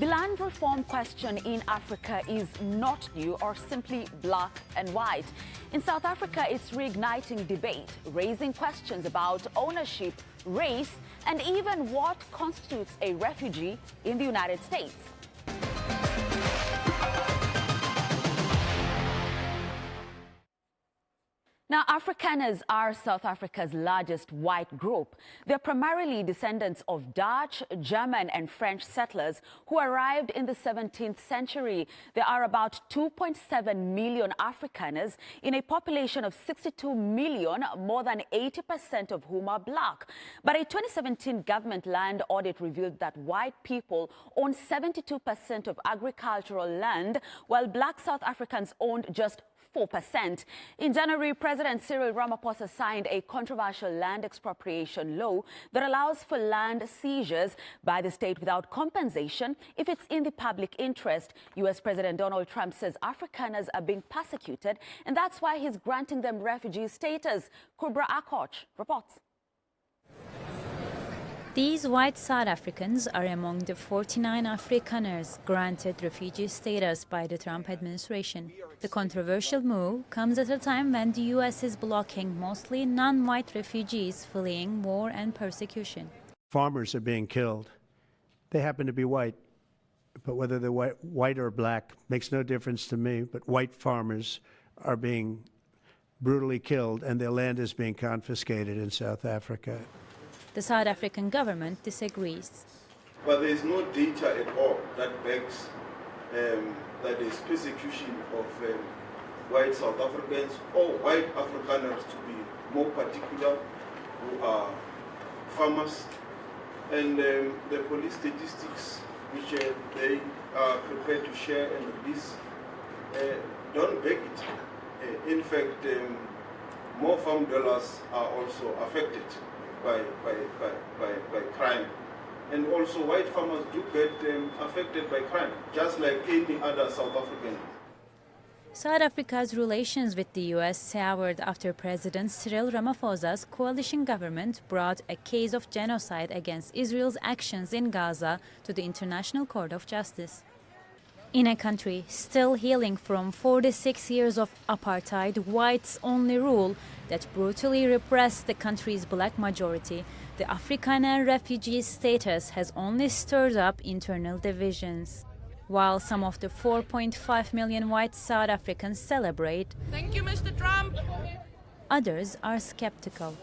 The land reform question in Africa is not new or simply black and white. In South Africa, it's reigniting debate, raising questions about ownership, race, and even what constitutes a refugee in the United States. Now, Afrikaners are South Africa's largest white group. They're primarily descendants of Dutch, German, and French settlers who arrived in the 17th century. There are about 2.7 million Afrikaners in a population of 62 million, more than 80% of whom are black. But a 2017 government land audit revealed that white people own 72% of agricultural land, while black South Africans owned just 4%. In January, President Cyril Ramaphosa signed a controversial land expropriation law that allows for land seizures by the state without compensation if it's in the public interest. U.S. President Donald Trump says Afrikaners are being persecuted, and that's why he's granting them refugee status. Kubra Akoch reports. These white South Africans are among the 49 Afrikaners granted refugee status by the Trump administration. The controversial move comes at a time when the U.S. is blocking mostly non-white refugees fleeing war and persecution. Farmers are being killed. They happen to be white, but whether they're white or black makes no difference to me. But white farmers are being brutally killed, and their land is being confiscated in South Africa. The South African government disagrees. But there is no data at all that backs that there is persecution of white South Africans or white Afrikaners, to be more particular, who are farmers. And the police statistics which they are prepared to share and release don't back it. In fact, more farm dwellers are also affected by crime. And also white farmers do get affected by crime, just like any other South African. South Africa's relations with the U.S. soured after President Cyril Ramaphosa's coalition government brought a case of genocide against Israel's actions in Gaza to the International Court of Justice. In a country still healing from 46 years of apartheid, whites-only rule that brutally repressed the country's black majority, the Afrikaner refugee status has only stirred up internal divisions. While some of the 4.5 million white South Africans celebrate, "Thank you, Mr. Trump," others are skeptical.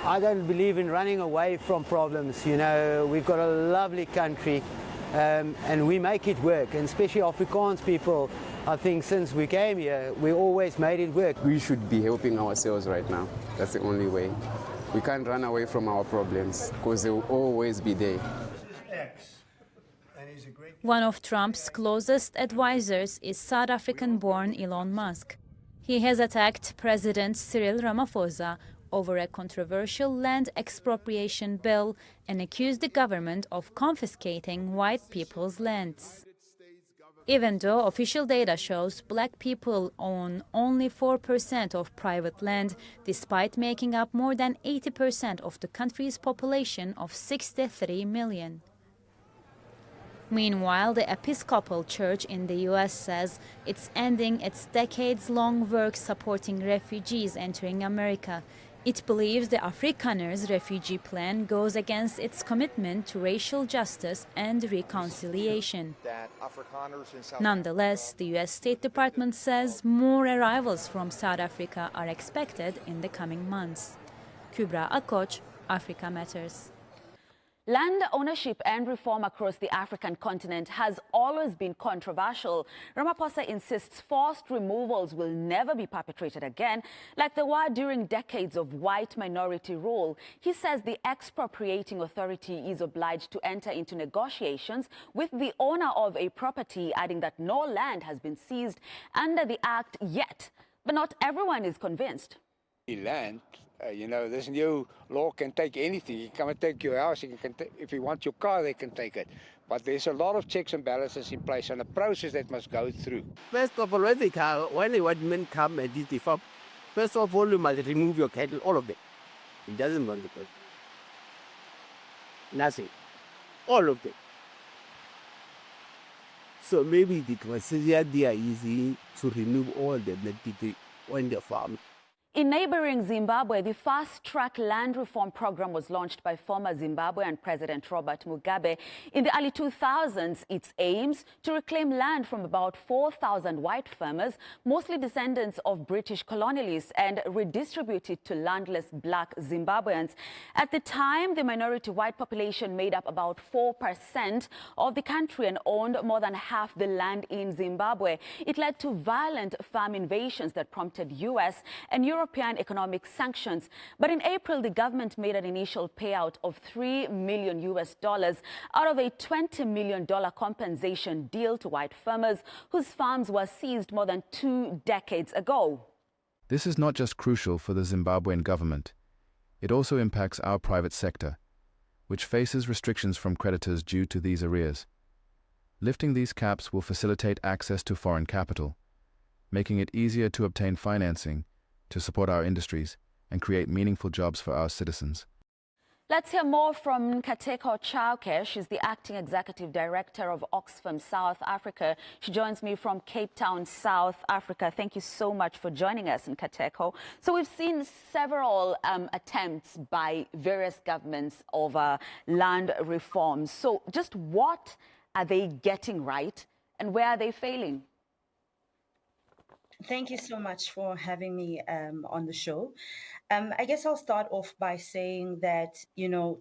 I don't believe in running away from problems. You know, we've got a lovely country. And we make it work, and especially Afrikaans people, I think since we came here, we always made it work. We should be helping ourselves right now. That's the only way. We can't run away from our problems because they will always be there. One of Trump's closest advisors is South African-born Elon Musk. He has attacked President Cyril Ramaphosa over a controversial land expropriation bill and accused the government of confiscating white people's lands. Even though official data shows black people own only 4% of private land, despite making up more than 80% of the country's population of 63 million. Meanwhile, the Episcopal Church in the U.S. says it's ending its decades-long work supporting refugees entering America. It believes the Afrikaners' refugee plan goes against its commitment to racial justice and reconciliation. Nonetheless, the U.S. State Department says more arrivals from South Africa are expected in the coming months. Kubra Akoch, Africa Matters. Land ownership and reform across the African continent has always been controversial. Ramaphosa insists forced removals will never be perpetrated again, like they were during decades of white minority rule. He says the expropriating authority is obliged to enter into negotiations with the owner of a property, adding that no land has been seized under the act yet. But not everyone is convinced. Land. You know, this new law can take anything. You can come and take your house. If you want your car, they can take it. But there's a lot of checks and balances in place and a process that must go through. First of all, when the white men come and this reform, first of all, you must remove your cattle, all of it. It doesn't want to go. Nothing. All of them. So maybe it was there easy to remove all the people on the farm. In neighboring Zimbabwe, the fast-track land reform program was launched by former Zimbabwean President Robert Mugabe. In the early 2000s, its aims to reclaim land from about 4,000 white farmers, mostly descendants of British colonialists, and redistribute it to landless black Zimbabweans. At the time, the minority white population made up about 4% of the country and owned more than half the land in Zimbabwe. It led to violent farm invasions that prompted U.S. and European economic sanctions. But in April, the government made an initial payout of $3 million out of a $20 million compensation deal to white farmers whose farms were seized more than 2 decades ago. This is not just crucial for the Zimbabwean government. It also impacts our private sector, which faces restrictions from creditors due to these arrears. Lifting these caps will facilitate access to foreign capital, making it easier to obtain financing to support our industries and create meaningful jobs for our citizens. Let's hear more from Nkateko Chauke. She's the acting executive director of Oxfam South Africa. She joins me from Cape Town, South Africa. Thank you so much for joining us, Nkateko. So we've seen several attempts by various governments over land reforms. So just what are they getting right and where are they failing? Thank you so much for having me on the show. I guess I'll start off by saying that,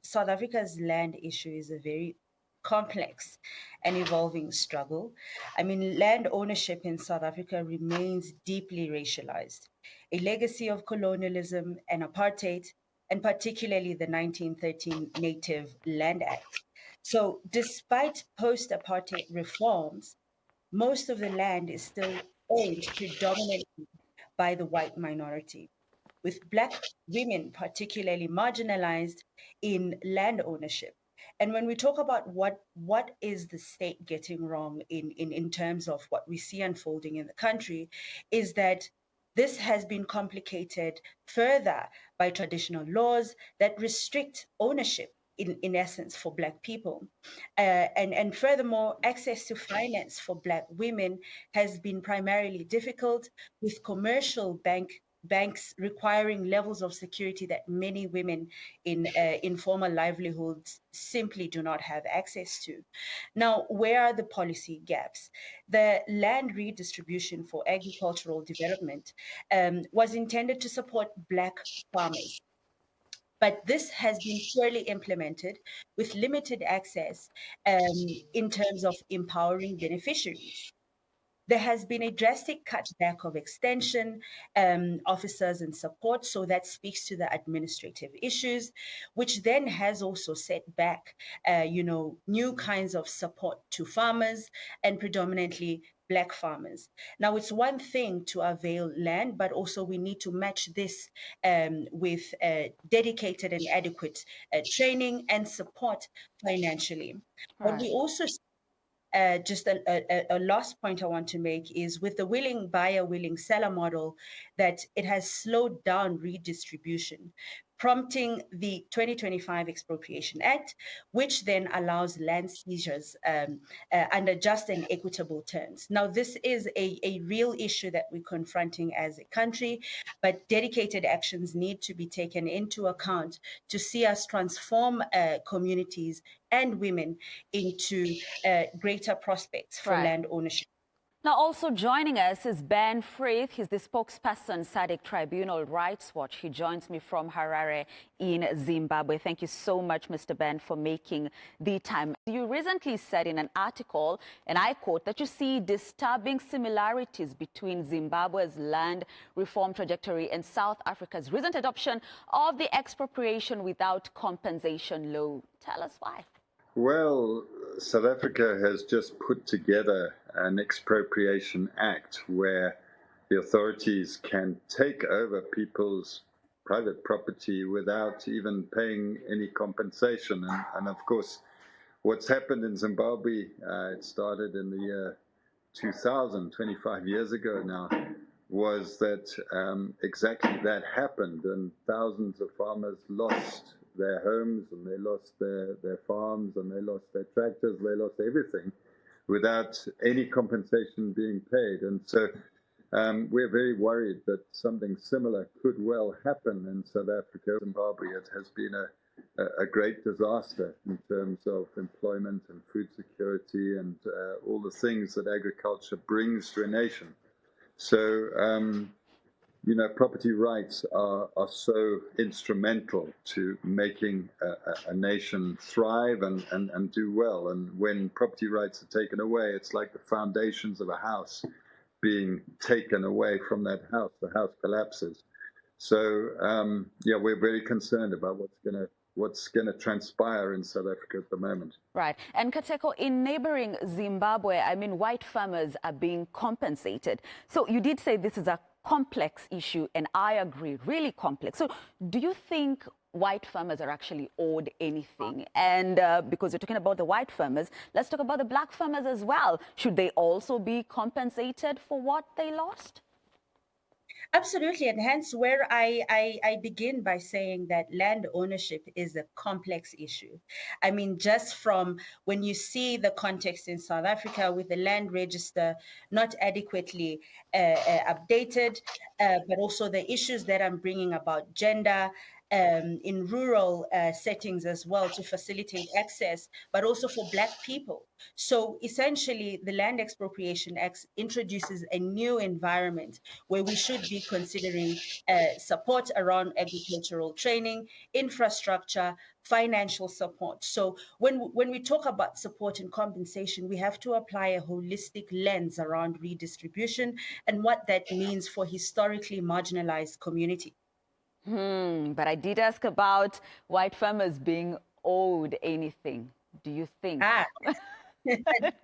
South Africa's land issue is a very complex and evolving struggle. I mean, land ownership in South Africa remains deeply racialized, a legacy of colonialism and apartheid, and particularly the 1913 Native Land Act. So despite post-apartheid reforms, most of the land is still owned predominantly by the white minority, with Black women particularly marginalized in land ownership. And when we talk about what is the state getting wrong in terms of what we see unfolding in the country, is that this has been complicated further by traditional laws that restrict ownership in essence for Black people. And furthermore, access to finance for Black women has been primarily difficult, with commercial banks requiring levels of security that many women in informal livelihoods simply do not have access to. Now, where are the policy gaps? The land redistribution for agricultural development was intended to support Black farmers. But this has been poorly implemented with limited access in terms of empowering beneficiaries. There has been a drastic cutback of extension officers and support, so that speaks to the administrative issues, which then has also set back, new kinds of support to farmers and predominantly Black farmers. Now, it's one thing to avail land, but also we need to match this with dedicated and adequate training and support financially. Right. But we also just a last point I want to make is with the willing buyer, willing seller model, that it has slowed down redistribution, prompting the 2025 Expropriation Act, which then allows land seizures under just and equitable terms. Now, this is a real issue that we're confronting as a country, but dedicated actions need to be taken into account to see us transform communities and women into greater prospects for land ownership. Now, also joining us is Ben Frith. He's the spokesperson, SADC Tribunal Rights Watch. He joins me from Harare in Zimbabwe. Thank you so much, Mr. Ben, for making the time. You recently said in an article, and I quote, that you see disturbing similarities between Zimbabwe's land reform trajectory and South Africa's recent adoption of the expropriation without compensation law. Tell us why. Well, South Africa has just put together an expropriation act where the authorities can take over people's private property without even paying any compensation. And of course, what's happened in Zimbabwe, it started in the year 2000, 25 years ago now, was that exactly that happened, and thousands of farmers lost their homes, and they lost their farms, and they lost their tractors, they lost everything without any compensation being paid. And so we're very worried that something similar could well happen in South Africa. Zimbabwe, it has been a great disaster in terms of employment and food security and all the things that agriculture brings to a nation. So, you know, property rights are so instrumental to making a nation thrive and do well. And when property rights are taken away, it's like the foundations of a house being taken away from that house. The house collapses. So, yeah, we're very concerned about what's going to transpire in South Africa at the moment. Right. And Kateko, in neighboring Zimbabwe, I mean, white farmers are being compensated. So you did say this is a complex issue, and I agree, really complex. So do you think white farmers are actually owed anything? And because we're talking about the white farmers, let's talk about the black farmers as well. Should they also be compensated for what they lost? Absolutely, and hence where I begin by saying that land ownership is a complex issue. I mean, just from when you see the context in South Africa with the land register not adequately updated, but also the issues that I'm bringing about gender, in rural settings as well to facilitate access, but also for Black people. So essentially, the Land Expropriation Act introduces a new environment where we should be considering support around agricultural training, infrastructure, financial support. So when we talk about support and compensation, we have to apply a holistic lens around redistribution and what that means for historically marginalized communities. But I did ask about white farmers being owed anything. Do you think?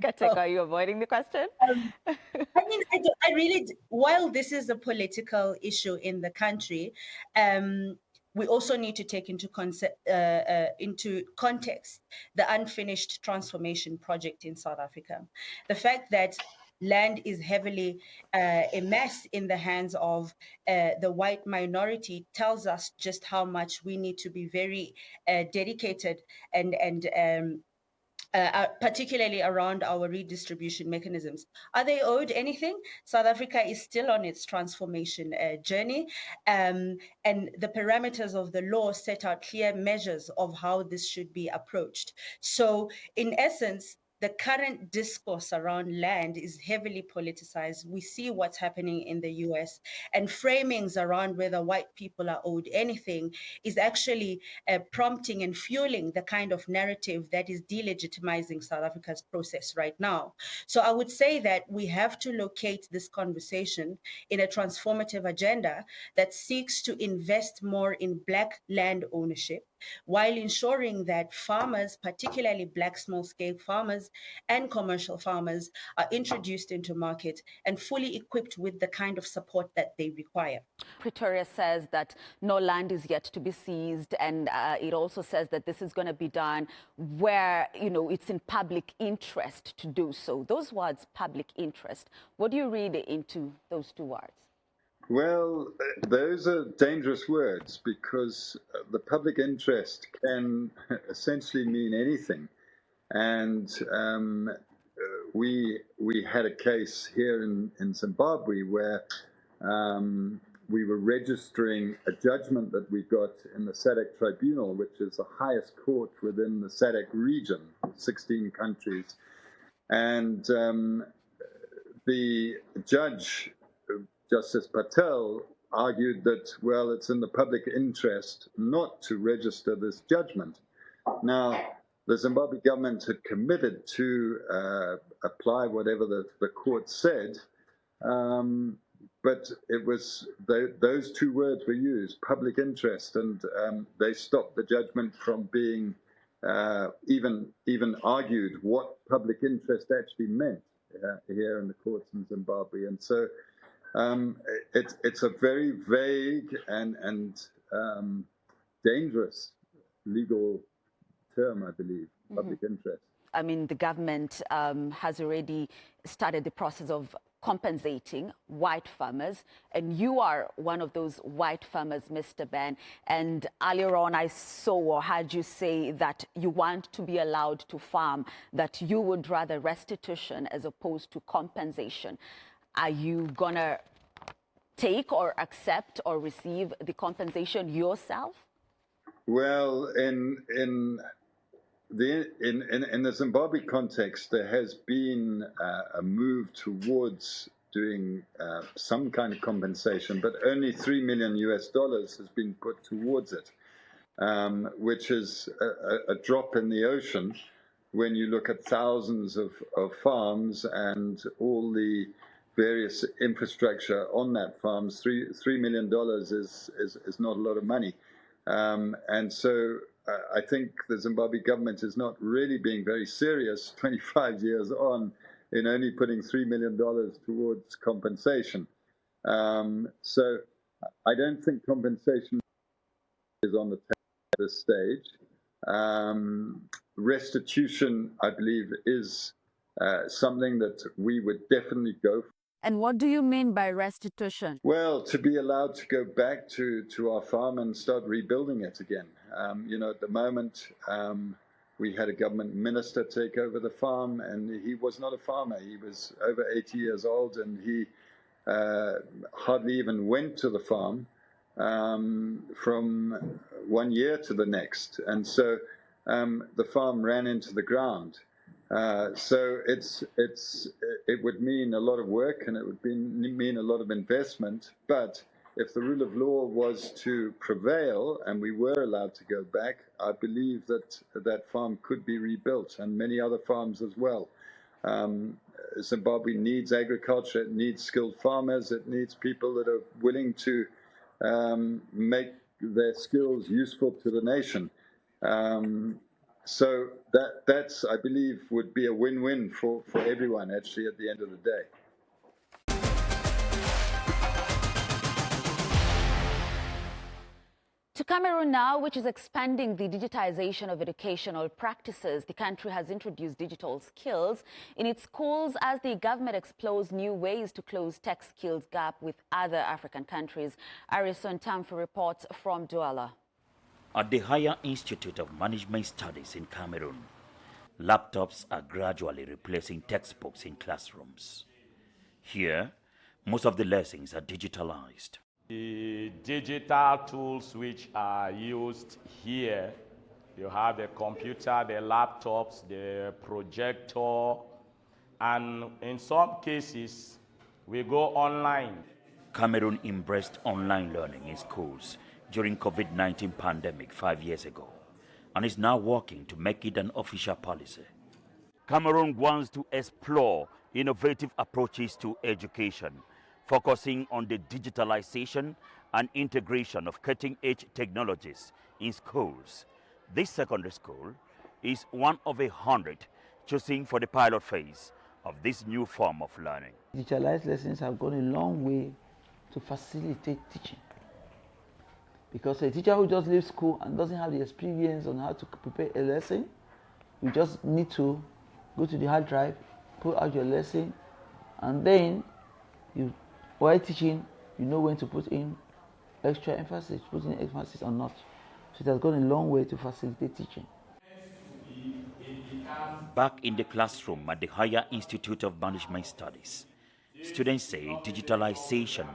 Kateko, are you avoiding the question? I mean, I really, while this is a political issue in the country, we also need to take into context the unfinished transformation project in South Africa. The fact that land is heavily amassed in the hands of the white minority tells us just how much we need to be very dedicated and particularly around our redistribution mechanisms. Are they owed anything? South Africa is still on its transformation journey, and the parameters of the law set out clear measures of how this should be approached. So in essence, the current discourse around land is heavily politicized. We see what's happening in the US, and framings around whether white people are owed anything is actually prompting and fueling the kind of narrative that is delegitimizing South Africa's process right now. So I would say that we have to locate this conversation in a transformative agenda that seeks to invest more in Black land ownership, while ensuring that farmers, particularly Black small-scale farmers and commercial farmers, are introduced into market and fully equipped with the kind of support that they require. Pretoria says that no land is yet to be seized, and it also says that this is going to be done where, you know, it's in public interest to do so. Those words, public interest, what do you read into those two words? Well, those are dangerous words because the public interest can essentially mean anything. And we had a case here in Zimbabwe where we were registering a judgment that we got in the SADC tribunal, which is the highest court within the SADC region, 16 countries. And the judge, Justice Patel, argued that, well, it's in the public interest not to register this judgment. Now, the Zimbabwe government had committed to apply whatever the court said, but it was those two words were used, public interest, and they stopped the judgment from being even argued what public interest actually meant here in the courts in Zimbabwe. And so it's a very vague and dangerous legal term, I believe, public interest. I mean, the government has already started the process of compensating white farmers, and you are one of those white farmers, Mr. Ben. And earlier on, I saw or heard you say that you want to be allowed to farm, that you would rather restitution as opposed to compensation. Are you gonna take or accept or receive the compensation yourself? Well, in the Zimbabwe context, there has been a move towards doing some kind of compensation, but only $3 million has been put towards it, which is a drop in the ocean when you look at thousands of farms and all the various infrastructure on that farms. $3 million is not a lot of money. And so I think the Zimbabwe government is not really being very serious 25 years on in only putting $3 million towards compensation. So I don't think compensation is on the table at this stage. Restitution, I believe, is something that we would definitely go for. And what do you mean by restitution? Well, to be allowed to go back to our farm and start rebuilding it again. At the moment, we had a government minister take over the farm, and he was not a farmer. He was over 80 years old, and he hardly even went to the farm from 1 year to the next. And so the farm ran into the ground. So it would mean a lot of work, and it would mean a lot of investment. But if the rule of law was to prevail and we were allowed to go back, I believe that that farm could be rebuilt, and many other farms as well. Zimbabwe needs agriculture. It needs skilled farmers. It needs people that are willing to make their skills useful to the nation. So that's, I believe, would be a win-win for everyone, actually, at the end of the day. To Cameroon now, which is expanding the digitization of educational practices. The country has introduced digital skills in its schools as the government explores new ways to close tech skills gap with other African countries. Arison Tamfu reports from Douala. At the Higher Institute of Management Studies in Cameroon, laptops are gradually replacing textbooks in classrooms. Here, most of the lessons are digitalized. The digital tools which are used here, you have the computer, the laptops, the projector, and in some cases, we go online. Cameroon embraced online learning in schools during COVID-19 pandemic 5 years ago, and is now working to make it an official policy. Cameroon wants to explore innovative approaches to education, focusing on the digitalization and integration of cutting-edge technologies in schools. This secondary school is one of 100 choosing for the pilot phase of this new form of learning. Digitalized lessons have gone a long way to facilitate teaching. Because a teacher who just leaves school and doesn't have the experience on how to prepare a lesson, you just need to go to the hard drive, pull out your lesson, and then while teaching, you know when to put in extra emphasis, put in emphasis or not. So it has gone a long way to facilitate teaching. Back in the classroom at the Higher Institute of Management Studies, students say digitalization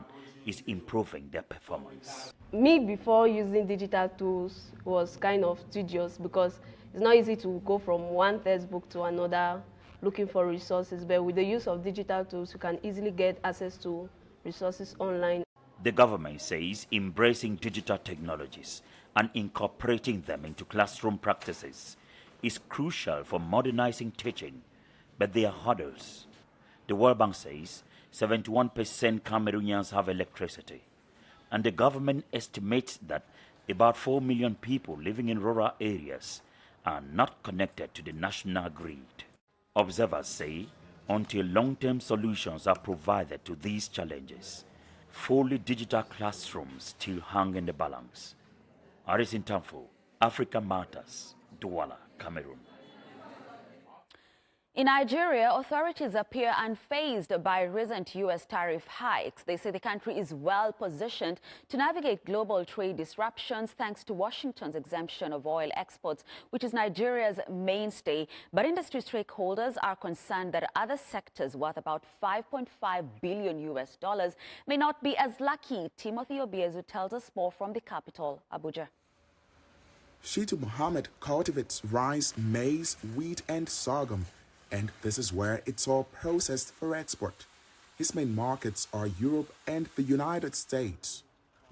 is improving their performance. Me, before using digital tools, was kind of tedious because it's not easy to go from one textbook to another looking for resources, but with the use of digital tools, you can easily get access to resources online. The government says embracing digital technologies and incorporating them into classroom practices is crucial for modernizing teaching, but there are hurdles. The World Bank says 71% Cameroonians have electricity, and the government estimates that about 4 million people living in rural areas are not connected to the national grid. Observers say until long-term solutions are provided to these challenges, fully digital classrooms still hang in the balance. Arison Tamfu, Africa Matters, Douala, Cameroon. In Nigeria, authorities appear unfazed by recent U.S. tariff hikes. They say the country is well positioned to navigate global trade disruptions thanks to Washington's exemption of oil exports, which is Nigeria's mainstay. But industry stakeholders are concerned that other sectors worth about $5.5 billion US may not be as lucky. Timothy Obiezu tells us more from the capital, Abuja. Shitu Mohammed cultivates rice, maize, wheat, and sorghum. And this is where it's all processed for export. His main markets are Europe and the United States.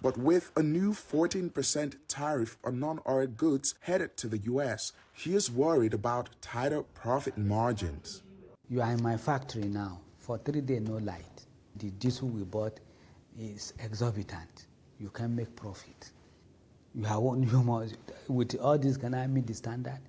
But with a new 14% tariff on non-oil goods headed to the US, he is worried about tighter profit margins. You are in my factory now. For 3 days, no light. The diesel we bought is exorbitant. You can make profit. With all this, can I meet the standard?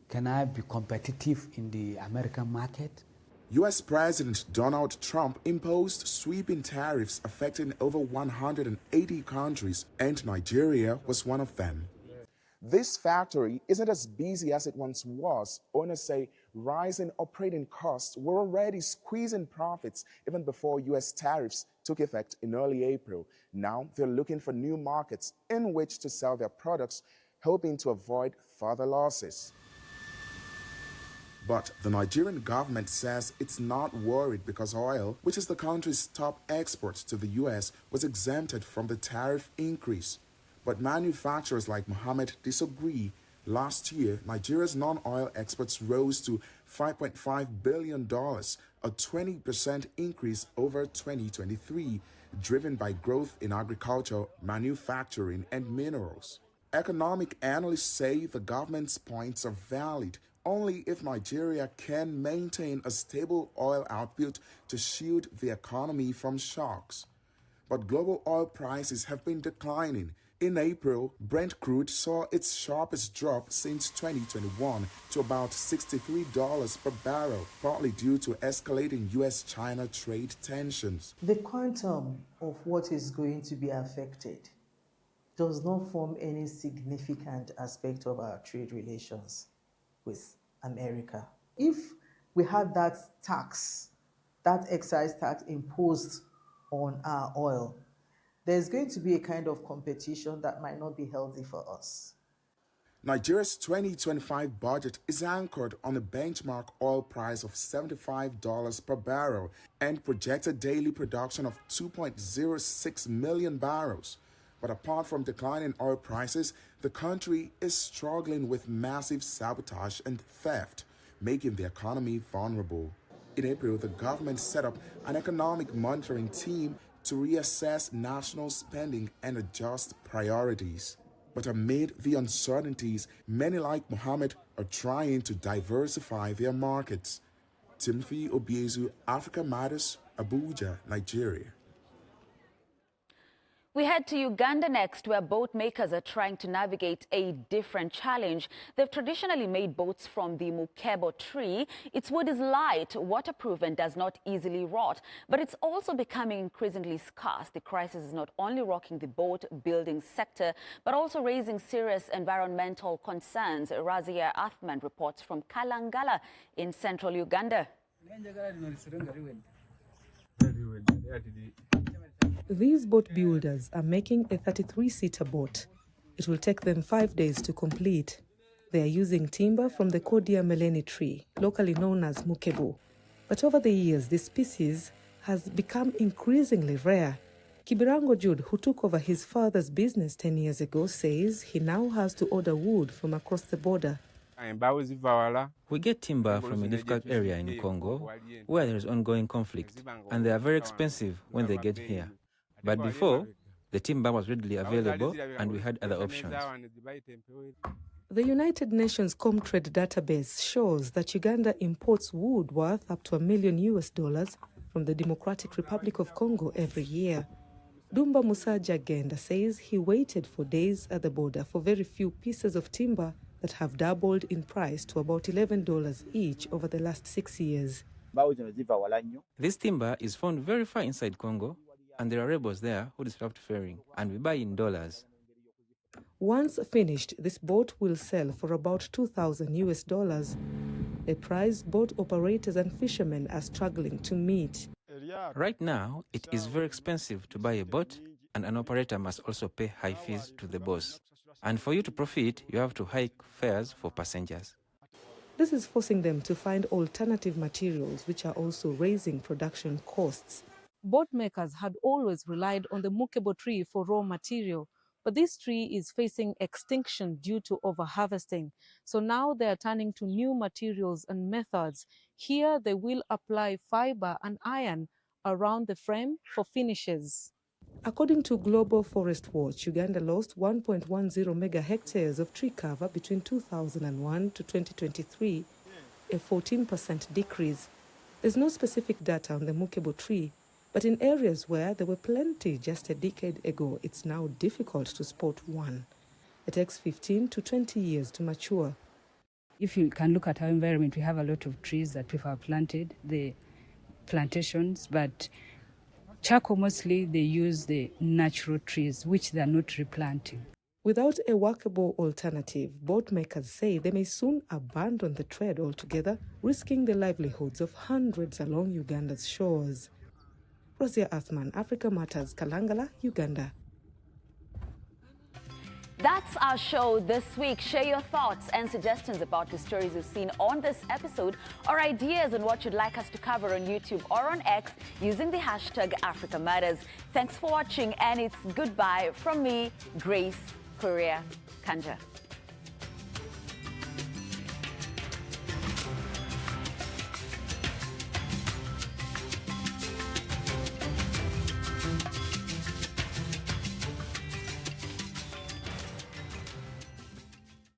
Can I be competitive in the American market? U.S. President Donald Trump imposed sweeping tariffs affecting over 180 countries, and Nigeria was one of them. This factory isn't as busy as it once was. Owners say rising operating costs were already squeezing profits even before U.S. tariffs took effect in early April. Now they're looking for new markets in which to sell their products, hoping to avoid further losses. But the Nigerian government says it's not worried because oil, which is the country's top export to the U.S., was exempted from the tariff increase. But manufacturers like Mohammed disagree. Last year, Nigeria's non-oil exports rose to $5.5 billion, a 20% increase over 2023, driven by growth in agriculture, manufacturing, and minerals. Economic analysts say the government's points are valid only if Nigeria can maintain a stable oil output to shield the economy from shocks. But global oil prices have been declining. In April, Brent crude saw its sharpest drop since 2021 to about $63 per barrel, partly due to escalating U.S.-China trade tensions. The quantum of what is going to be affected does not form any significant aspect of our trade relations with America. If we had that tax, that excise tax imposed on our oil, there's going to be a kind of competition that might not be healthy for us. Nigeria's 2025 budget is anchored on a benchmark oil price of $75 per barrel and projected daily production of 2.06 million barrels. But apart from declining oil prices, the country is struggling with massive sabotage and theft, making the economy vulnerable. In April, the government set up an economic monitoring team to reassess national spending and adjust priorities. But amid the uncertainties, many like Mohammed are trying to diversify their markets. Timothy Obiezu, Africa Matters, Abuja, Nigeria. We head to Uganda next, where boat makers are trying to navigate a different challenge. They've traditionally made boats from the mukebo tree. Its wood is light, waterproof, and does not easily rot. But it's also becoming increasingly scarce. The crisis is not only rocking the boat building sector, but also raising serious environmental concerns. Razia Athman reports from Kalangala in central Uganda. These boat builders are making a 33-seater boat. It will take them 5 days to complete. They are using timber from the Cordia meleni tree, locally known as mukebo. But over the years, this species has become increasingly rare. Kibirango Jude, who took over his father's business 10 years ago, says he now has to order wood from across the border. We get timber from a difficult area in Congo where there is ongoing conflict, and they are very expensive when they get here. But before, the timber was readily available and we had other options. The United Nations Comtrade database shows that Uganda imports wood worth up to $1 million from the Democratic Republic of Congo every year. Dumba Musaja Genda says he waited for days at the border for very few pieces of timber that have doubled in price to about $11 each over the last 6 years. This timber is found very far inside Congo, and there are rebels there who disrupt ferrying, and we buy in dollars. Once finished, this boat will sell for about $2,000. a price both operators and fishermen are struggling to meet. Right now, it is very expensive to buy a boat, and an operator must also pay high fees to the boss. And for you to profit, you have to hike fares for passengers. This is forcing them to find alternative materials, which are also raising production costs. Boat makers had always relied on the mukebo tree for raw material, but this tree is facing extinction due to overharvesting. So now they are turning to new materials and methods. Here they will apply fiber and iron around the frame for finishes. According to Global Forest Watch, Uganda lost 1.10 mega hectares of tree cover between 2001 to 2023, a 14% decrease. There's no specific data on the mukebo tree, but in areas where there were plenty just a decade ago, it's now difficult to spot one. It takes 15 to 20 years to mature. If you can look at our environment, we have a lot of trees that people have planted, the plantations, but charcoal mostly they use the natural trees, which they are not replanting. Without a workable alternative, boat makers say they may soon abandon the trade altogether, risking the livelihoods of hundreds along Uganda's shores. Rosia Athman, Africa Matters, Kalangala, Uganda. That's our show this week. Share your thoughts and suggestions about the stories you've seen on this episode, or ideas on what you'd like us to cover on YouTube or on X using the hashtag Africa Matters. Thanks for watching, and it's goodbye from me, Grace Korea Kanja.